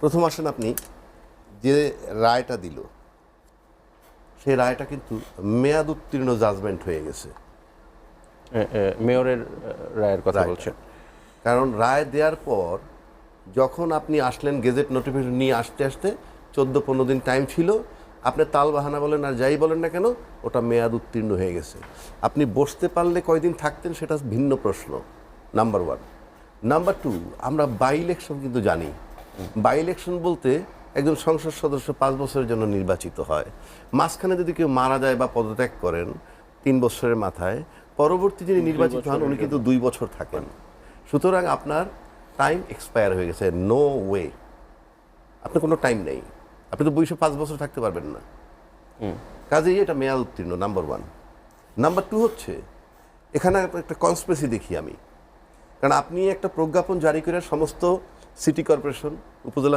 প্রথম আসেন আপনি যে রায়টা দিল সেই রায়টা কিন্তু মেয়াদ উত্তীর্ণ জাজমেন্ট হয়ে গেছে। মেয়রের রায়ের কথা রায়টা। বলছেন। কারণ রায় দেওয়ার পর যখন আপনি আসলেন গেজেট নোটিফিকেশন নিয়ে আসতে আসতে 14-15 দিন টাইম ছিল, আপনি তাল বাহানা বলেন আর যাই বলেন না কেন, ওটা মেয়াদ উত্তীর্ণ হয়ে গেছে। আপনি বসতে পারলে কয়দিন থাকতেন সেটা ভিন্ন প্রশ্ন, নাম্বার 1। নাম্বার 2, আমরা বাই ইলেকশন কিন্তু জানি। বাই ইলেকশন বলতে একজন সংসদ সদস্য 5 বছরের জন্য নির্বাচিত হয়। মাঝখানে যদি কেউ মারা যায় বা পদত্যাগ করেন 3 বছরের মাথায়, পরবর্তী যিনি নির্বাচিত হন উনি কিন্তু 2 বছর থাকেন। সুতরাং আপনার টাইম এক্সপায়ার হয়ে গেছে, নো ওয়ে, আপনার কোনো টাইম নেই, আপনি তো 5 বছর থাকতে পারবেন না। কাজেই এটা মেয়াদ উত্তীর্ণ, নাম্বার 1। নাম্বার 2 হচ্ছে এখানে একটা কনস্পিরেসি দেখি আমি, কারণ আপনি একটা প্রজ্ঞাপন জারি করে সমস্ত সিটি কর্পোরেশন, উপজেলা